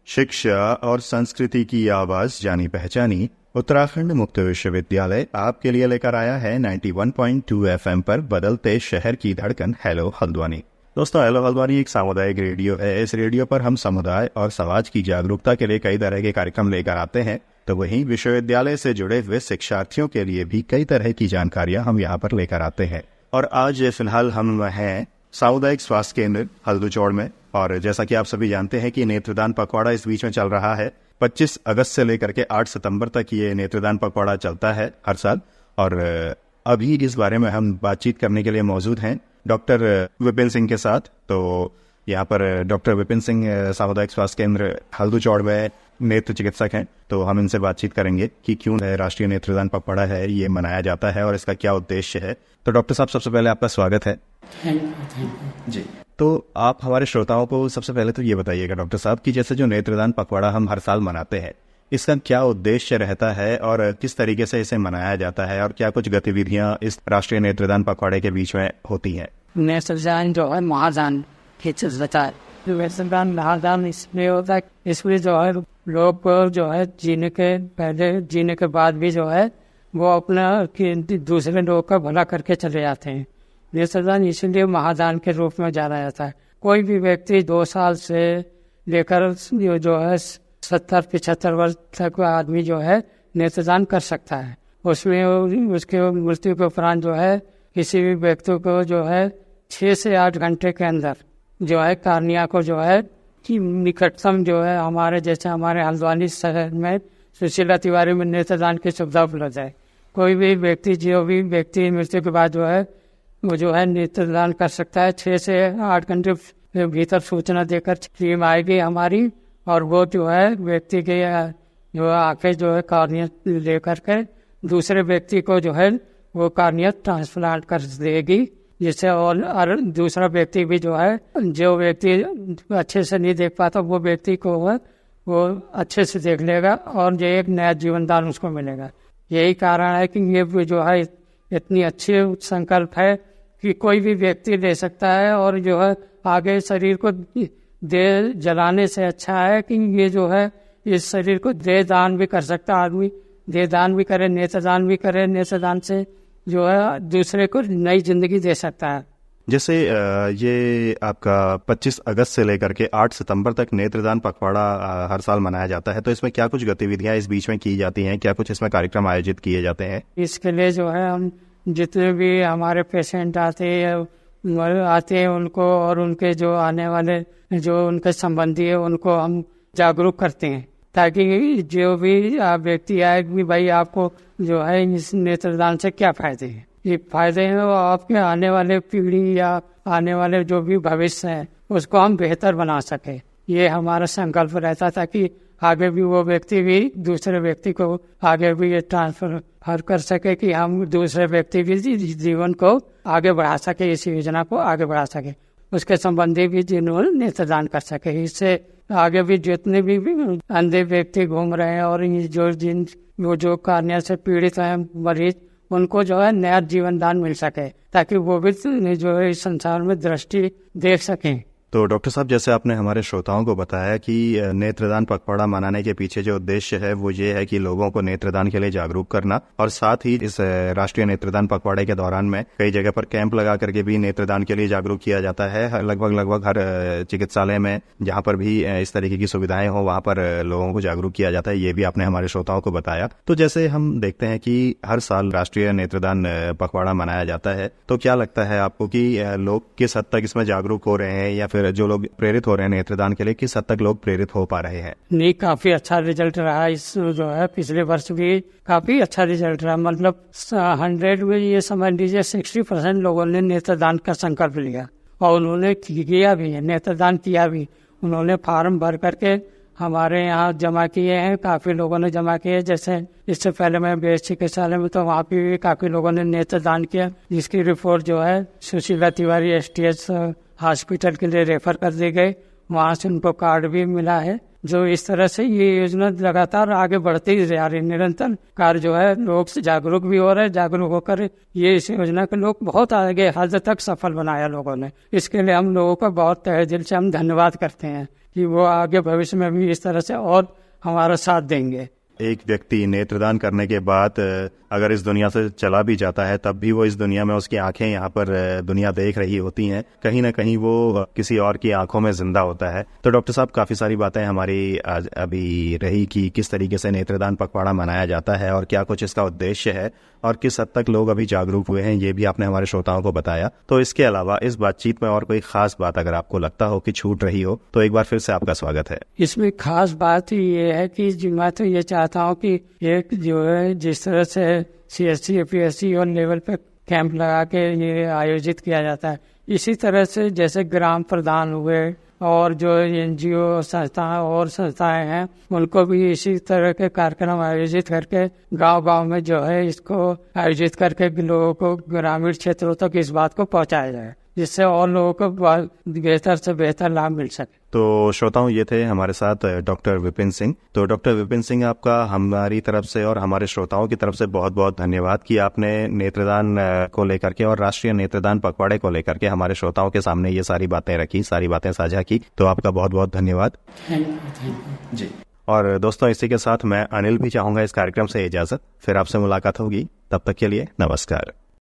शिक्षा और संस्कृति की आवाज जानी पहचानी उत्तराखंड मुक्त विश्वविद्यालय आपके लिए लेकर आया है 91.2 FM पर बदलते शहर की धड़कन हेलो हल्द्वानी। दोस्तों, हेलो हल्द्वानी एक सामुदायिक रेडियो है। इस रेडियो पर हम समुदाय और समाज की जागरूकता के लिए कई तरह के कार्यक्रम लेकर आते हैं, तो वहीं विश्वविद्यालय से जुड़े हुए शिक्षार्थियों के लिए भी कई तरह की जानकारियां हम यहाँ पर लेकर आते हैं। और आज फिलहाल हम हैं सामुदायिक स्वास्थ्य केंद्र हल्दूचौड़ में, और जैसा कि आप सभी जानते हैं कि नेत्रदान पखवाड़ा इस बीच में चल रहा है। 25 अगस्त से लेकर के 8 सितंबर तक ये नेत्रदान पखवाड़ा चलता है हर साल। और अभी इस बारे में हम बातचीत करने के लिए मौजूद हैं डॉक्टर विपिन सिंह के साथ। तो यहाँ पर डॉक्टर विपिन सिंह सामुदायिक स्वास्थ्य केंद्र हल्दूचौड़ में नेत्र चिकित्सक हैं, तो हम इनसे बातचीत करेंगे कि क्यों राष्ट्रीय नेत्रदान पखवाड़ा है ये मनाया जाता है और इसका क्या उद्देश्य है। तो डॉक्टर साहब, सबसे पहले आपका स्वागत है। जी, तो आप हमारे श्रोताओं को सबसे पहले तो ये बताइएगा डॉक्टर साहब कि जैसे जो नेत्रदान पखवाड़ा हम हर साल मनाते हैं, इसका क्या उद्देश्य रहता है और किस तरीके से इसे मनाया जाता है, और क्या कुछ गतिविधियां इस राष्ट्रीय नेत्रदान पखवाड़े के बीच में होती हैं? नेत्रदान जो है महादान की चलता है। नेत्रदान महादान इसलिए होता है, इसलिए जो है लोग को जो है जीने के पहले जीने के बाद भी जो है वो अपना दूसरे लोग का भला करके चले जाते हैं। नेत्रदान इसीलिए महादान के रूप में जाना जाता है। कोई भी व्यक्ति 2 साल से लेकर जो है 70-75 वर्ष तक आदमी जो है नेत्रदान कर सकता है। उसमें उसके मृत्यु के उपरांत जो है किसी भी व्यक्ति को जो है 6 से 8 घंटे के अंदर जो है कार्निया को जो है कि निकटतम जो है हमारे जैसे हमारे हल्द्वानी शहर में सुशीला तिवारी में नेत्रदान की सुविधा उपलब्ध है। कोई भी व्यक्ति जो भी व्यक्ति मृत्यु के बाद जो है वो जो है नेत्रदान कर सकता है। 6 से 8 घंटे भीतर सूचना देकर टीम आएगी हमारी, और वो जो है व्यक्ति के जो आंखें जो है कार्निया लेकर के दूसरे व्यक्ति को जो है वो कार्निया ट्रांसप्लांट कर देगी, जिससे और दूसरा व्यक्ति भी जो है जो व्यक्ति अच्छे से नहीं देख पाता वो व्यक्ति को वो अच्छे से देख लेगा और ये एक नया जीवन दान उसको मिलेगा। यही कारण है कि ये जो है इतनी अच्छी संकल्प है कि कोई भी व्यक्ति ले सकता है, और जो है आगे शरीर को दे जलाने से अच्छा है कि ये जो है इस शरीर को दे दान भी कर सकता है आदमी। दे दान भी करे, नेत्रदान भी करे, नेत्रदान से जो है दूसरे को नई जिंदगी दे सकता है। जैसे ये आपका 25 अगस्त से लेकर के 8 सितंबर तक नेत्रदान पखवाड़ा हर साल मनाया जाता है, तो इसमें क्या कुछ गतिविधियां इस बीच में की जाती हैं? क्या कुछ इसमें कार्यक्रम आयोजित किए जाते हैं? इसके लिए जो है हम जितने भी हमारे पेशेंट आते हैं उनको और उनके जो आने वाले जो उनके संबंधी है उनको हम जागरूक करते हैं, ताकि जो भी व्यक्ति आए कि भाई आपको जो है इस नेत्रदान से क्या फायदे हैं। ये फायदे हैं वो आपके आने वाले पीढ़ी या आने वाले जो भी भविष्य है उसको हम बेहतर बना सके। ये हमारा संकल्प रहता था कि आगे भी वो व्यक्ति भी दूसरे व्यक्ति को आगे भी ये ट्रांसफर कर सके कि हम दूसरे व्यक्ति भी जीवन को आगे बढ़ा सके, इस योजना को आगे बढ़ा सके, उसके संबंधी भी जिन्होंने नेत्रदान कर सके। इससे आगे भी जितने भी अंधे व्यक्ति घूम रहे हैं और जो कार्निया से पीड़ित हैं मरीज, उनको जो है नया जीवन दान मिल सके, ताकि वो भी जो है इस संसार में दृष्टि देख सकें। तो डॉक्टर साहब, जैसे आपने हमारे श्रोताओं को बताया कि नेत्रदान पखवाड़ा मनाने के पीछे जो उद्देश्य है वो ये है कि लोगों को नेत्रदान के लिए जागरूक करना, और साथ ही इस राष्ट्रीय नेत्रदान पखवाड़े के दौरान में कई जगह पर कैंप लगा करके भी नेत्रदान के लिए जागरूक किया जाता है। लगभग हर चिकित्सालय में जहाँ पर भी इस तरीके की सुविधाएं हो वहाँ पर लोगों को जागरूक किया जाता है। ये भी आपने हमारे श्रोताओं को बताया। तो जैसे हम देखते हैं कि हर साल राष्ट्रीय नेत्रदान पखवाड़ा मनाया जाता है, तो क्या लगता है आपको कि लोग किस हद तक इसमें जागरूक हो रहे हैं, या फिर जो लोग प्रेरित हो रहे हैं नेत्रदान के लिए, किस हद तक लोग प्रेरित हो पा रहे हैं? नहीं, काफी अच्छा रिजल्ट रहा। इस जो है पिछले वर्ष भी काफी अच्छा रिजल्ट रहा। मतलब 100 में ये समझ लीजिए 60% लोगों ने नेत्रदान का संकल्प लिया, और उन्होंने किया भी है, नेत्रदान किया भी। उन्होंने फार्म भर करके हमारे यहाँ जमा किए हैं, काफी लोगों ने जमा किए। जैसे इससे पहले मैं बेस चिकित्सालय में, तो वहाँ पे भी काफी लोगों ने नेत्रदान किया, जिसकी रिपोर्ट जो है सुशीला तिवारी STS हॉस्पिटल के लिए रेफर कर दी गई। वहाँ से उनको कार्ड भी मिला है। जो इस तरह से ये योजना लगातार आगे बढ़ती ही जा रही, निरंतर कार्य जो है लोग जागरूक भी हो रहे, जागरूक होकर ये इस योजना के लोग बहुत आगे हद तक सफल बनाया लोगों ने। इसके लिए हम लोगों का बहुत तहे दिल से हम धन्यवाद करते हैं कि वो आगे भविष्य में भी इस तरह से और हमारा साथ देंगे। एक व्यक्ति नेत्रदान करने के बाद अगर इस दुनिया से चला भी जाता है तब भी वो इस दुनिया में, उसकी आंखें यहाँ पर दुनिया देख रही होती हैं, कहीं ना कहीं वो किसी और की आंखों में जिंदा होता है। तो डॉक्टर साहब, काफी सारी बातें हमारी आज अभी रही कि किस तरीके से नेत्रदान पखवाड़ा मनाया जाता है और क्या कुछ इसका उद्देश्य है और किस हद तक लोग अभी जागरूक हुए हैं, ये भी आपने हमारे श्रोताओं को बताया। तो इसके अलावा इस बातचीत में और कोई खास बात अगर आपको लगता हो कि छूट रही हो तो एक बार फिर से आपका स्वागत है। इसमें खास बात ये है कि मैं तो ये चाहता हूँ कि एक जो है जिस तरह से CSC PSC और लेवल पे कैंप लगा के ये आयोजित किया जाता है, इसी तरह से जैसे ग्राम प्रधान हुए और जो NGO संस्थाएं और संस्थाएं हैं उनको भी इसी तरह के कार्यक्रम आयोजित करके गांव-गांव में जो है इसको आयोजित करके लोगों को ग्रामीण क्षेत्रों तक इस बात को पहुंचाया जाए, जिससे और लोगों को बेहतर से बेहतर लाभ मिल सके। तो श्रोताओं, ये थे हमारे साथ डॉक्टर विपिन सिंह। तो डॉक्टर विपिन सिंह, आपका हमारी तरफ से और हमारे श्रोताओं की तरफ से बहुत बहुत धन्यवाद कि आपने नेत्रदान को लेकर के और राष्ट्रीय नेत्रदान पखवाड़े को लेकर के हमारे श्रोताओं के सामने ये सारी बातें रखी, सारी बातें साझा की। तो आपका बहुत बहुत धन्यवाद जी। और दोस्तों, इसी के साथ मैं अनिल भी चाहूंगा इस कार्यक्रम से इजाजत। फिर आपसे मुलाकात होगी, तब तक के लिए नमस्कार।